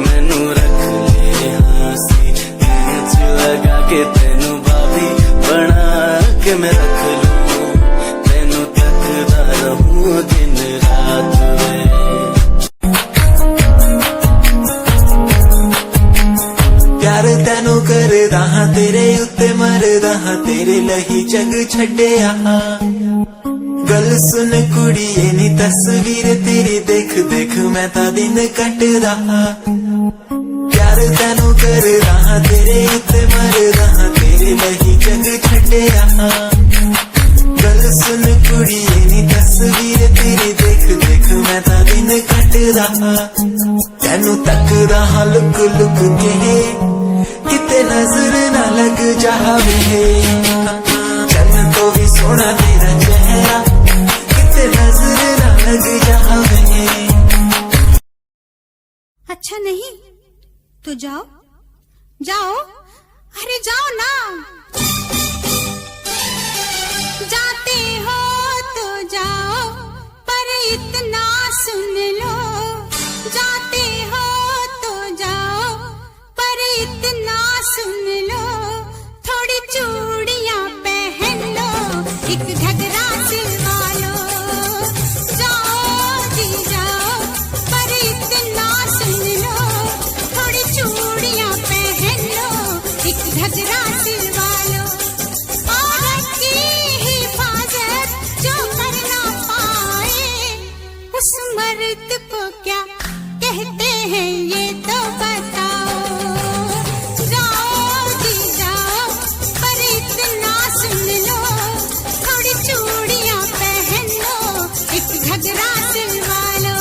मैनू रख ले हंसी नीच लगा के, तेनू भाभी बना के मैं रख लूं, तेनू तकदा रहूं दिन रात वे। प्यार तैनू करदा हां, तेरे उत्ते मरदा हां, तेरे लही जग छड्डिया। गल सुन कुड़िए नी तस्वीर तेरी देख देख मैं ता दिन कटदा हां। प्यार प्यार तेनू कर रहा तेरे उत्ते मर रहा तेरे नहीं जग छड्डिया गल सुन कुड़िए नी तस्वीर तेरी देख देख मैं तां दिन कट रहा तेनू तक रहा लुक लुक के किते नजर ना लग जावे चन्न तो भी सोना तेरा चेहरा किते नजर ना लग जावे। अच्छा नहीं तो जाओ जाओ, अरे जाओ ना। जाते हो तो जाओ पर इतना सुन लो, जाते हो तो जाओ पर इतना सुन लो, थोड़ी चूड़ियां पहन लो, एक घघरा सिलवा लो। जाओ जी जाओ पर इतना सुन लो, थोड़ी चूड़ियां पहन लो, एक घघरा सिलवा लो। औरत की हिफाजत जो कर ना पाए उस मर्द को क्या कहते हैं ये तो बताओ। जाओ जी जाओ पर इतना सुन लो, थोड़ी चूड़ियां पहन लो, एक घघरा सिलवा लो।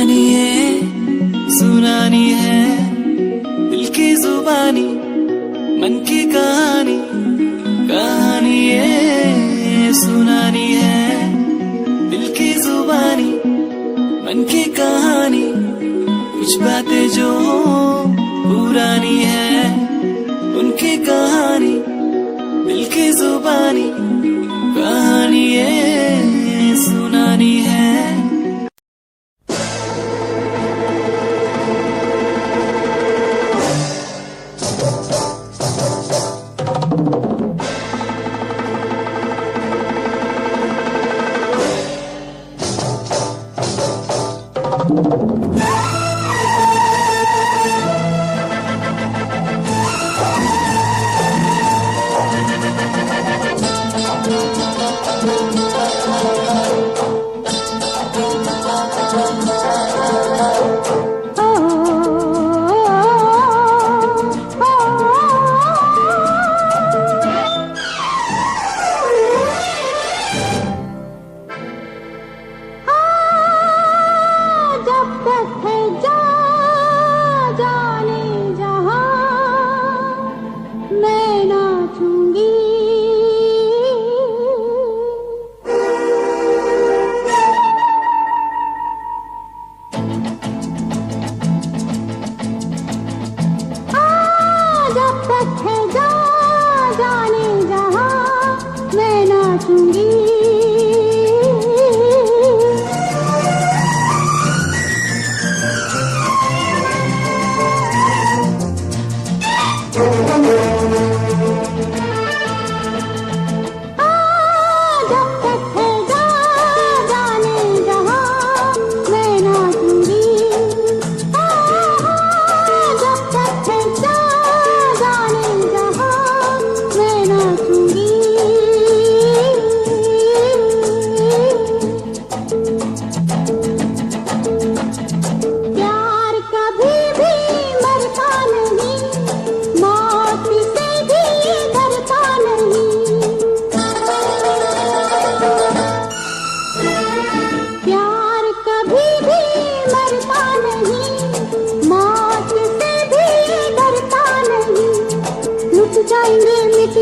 कहानी है सुनानी है, दिल की जुबानी मन की कहानी, कहानी है सुनानी है, दिल की जुबानी मन की कहानी। कुछ बातें जो पुरानी है उनकी कहानी, दिल की जुबानी, कहानी है सुनानी है।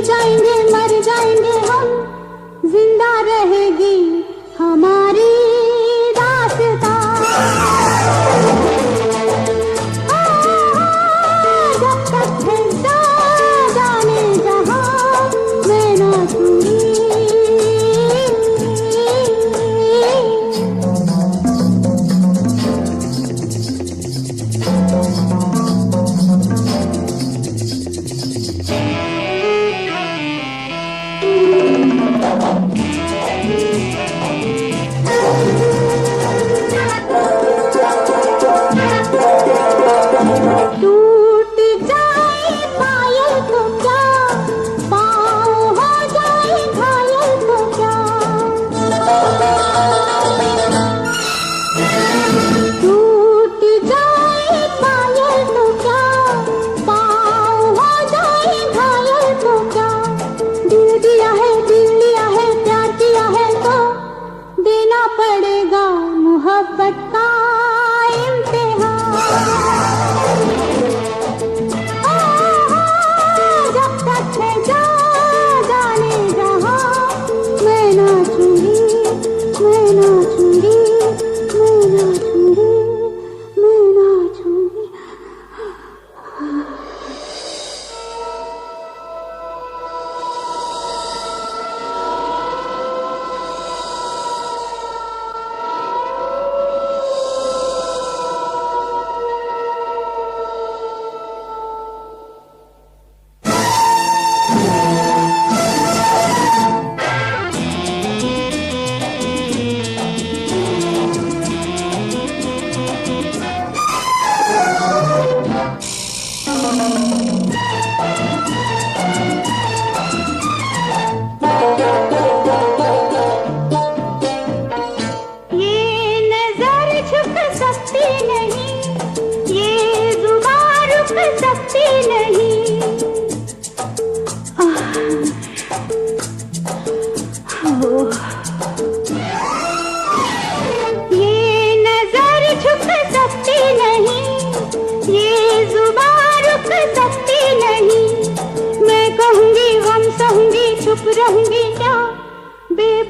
जाएंगे मर जाएंगे हम, जिंदा रहेगी हमारी दास्तां। जब तक है जाने जहां मैं नाचूंगी। मोहब्बत का इम्तिहान। जब तक है जाने जहां मैं नाचूंगी, मैं नाचूंगी, मैं नाचूंगी, मैं नाचूंगी। ये नजर झुक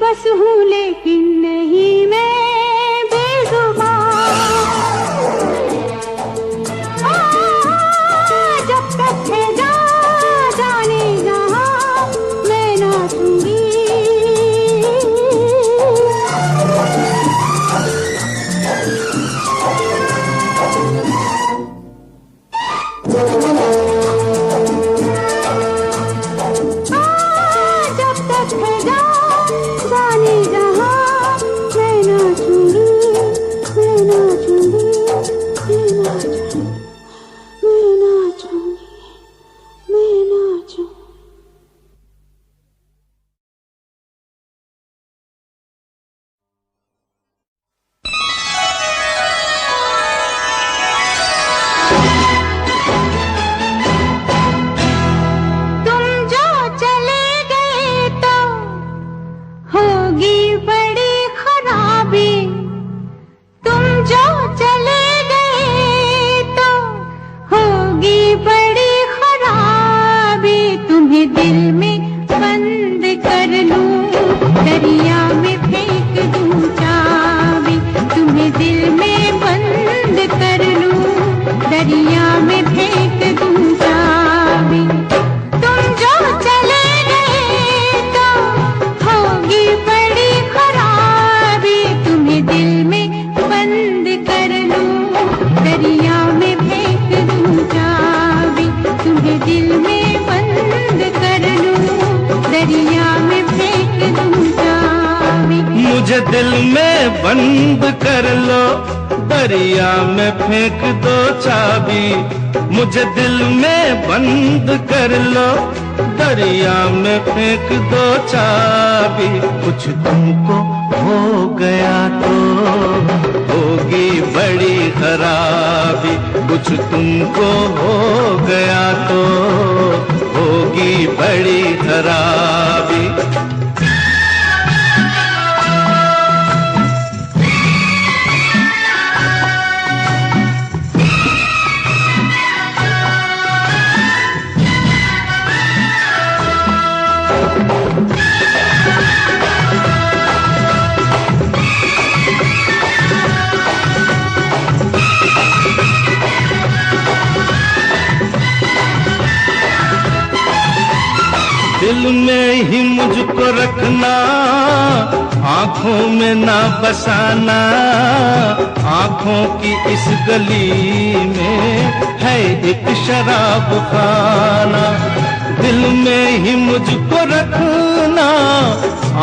बस हूँ लेकिन नहीं मैं बेजुबान। जब तक है जाने जहाँ मैं नाचूंगी। जब तक है जाने जहाँ मैं नाचूंगी, मैं नाचूंगी, मैं नाचूंगी, मैं नाचूंगी, मैं नाचूंगी। तुम जो चले गए तो होगी बड़ी खराबी। तुम जो चले गए तो होगी बड़ी खराबी। तुम्हें दिल में बंद कर लूं, दरिया में फेंक दूं चाबी। तुम्हें दिल में बंद कर लूं, दरिया में फेंक दूं चाबी। तुम जो चले गए तो होगी बड़ी खराबी। तुम्हें दिल में बंद कर लूं, दरिया में फेंक दूं चाबी। तुम्हें दिल में बंद कर लूं, दरिया में फेंक दूं चाबी। मुझे दिल में बंद कर लो, दरिया में फेंक दो चाबी। मुझे दिल में बंद कर लो, दरिया में फेंक दो चाबी। कुछ तुमको हो गया तो होगी बड़ी खराबी। कुछ तुमको हो गया तो होगी बड़ी खराबी। दिल में ही मुझको रखना, आंखों में ना बसाना। आंखों की इस गली में है एक शराब खाना। दिल में ही मुझको रखना,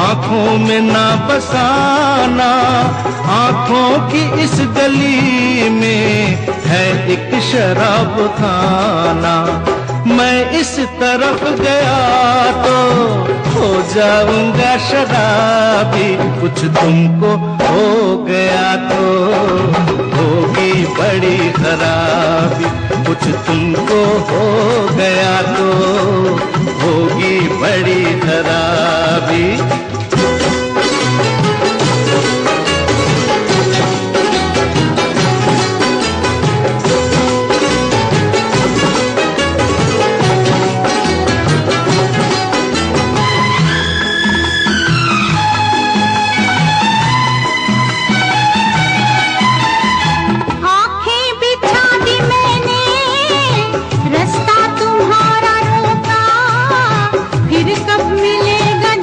आंखों में ना बसाना। आंखों की इस गली में है एक शराब खाना। मैं इस तरफ गया तो हो जाऊंगा शराबी। कुछ तुमको हो गया तो होगी बड़ी खराबी। कुछ तुमको हो गया तो होगी बड़ी खराबी। रास्ता तुम्हारा रोका, फिर कब मिलेगा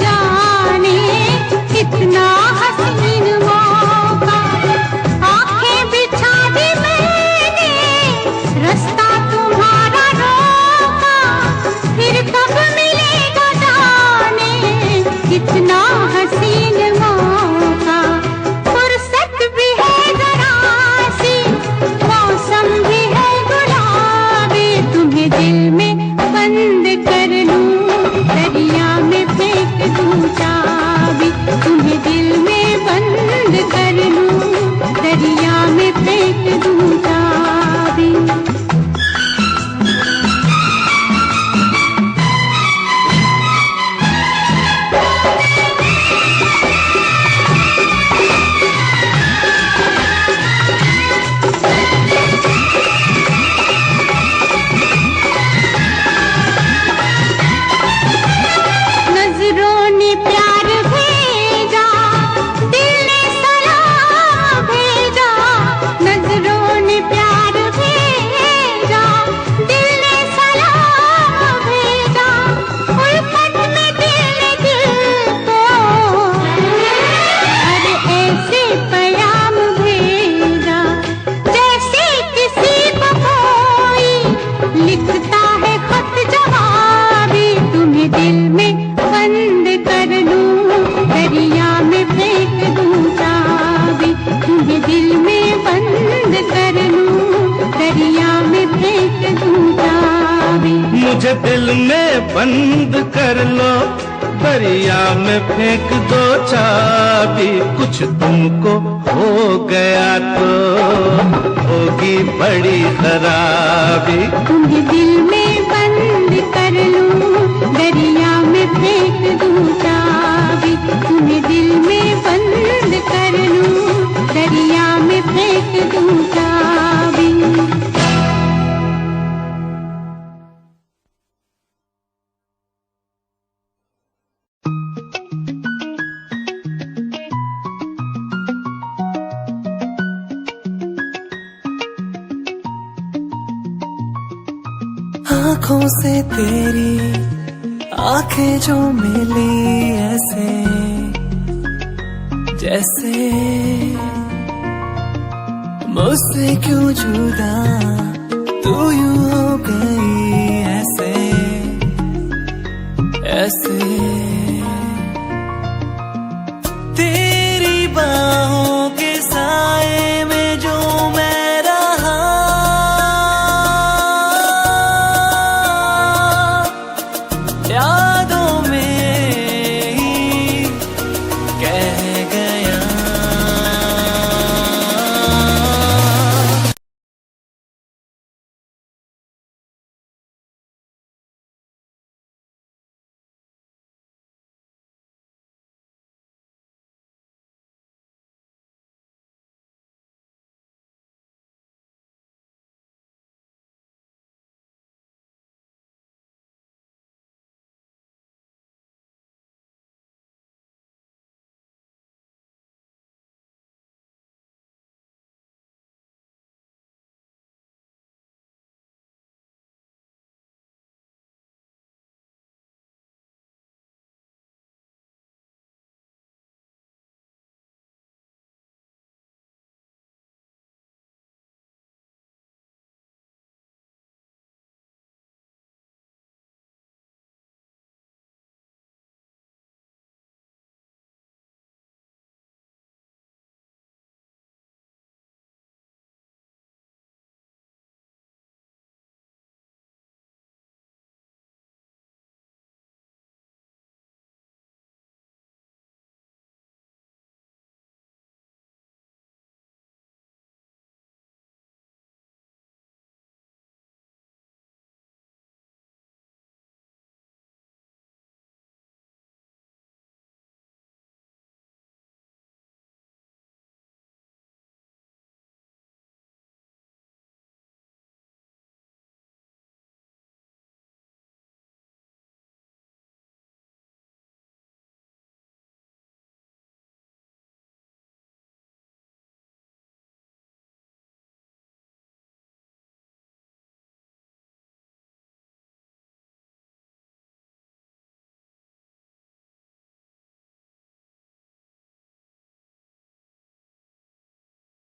मुझे दिल में बंद कर लो, दरिया में फेंक दो चाबी, कुछ तुमको हो गया तो होगी बड़ी खराबी। तुम्हें दिल में बंद कर लूं, दरिया में फेंक दूं चाबी, तुम्हें दिल में बंद कर लूं, दरिया में फेंक दूं चाबी। आँखों से तेरी आंखें जो मिली ऐसे जैसे मुझसे क्यों जुदा तू यूं हो गई ऐसे ऐसे।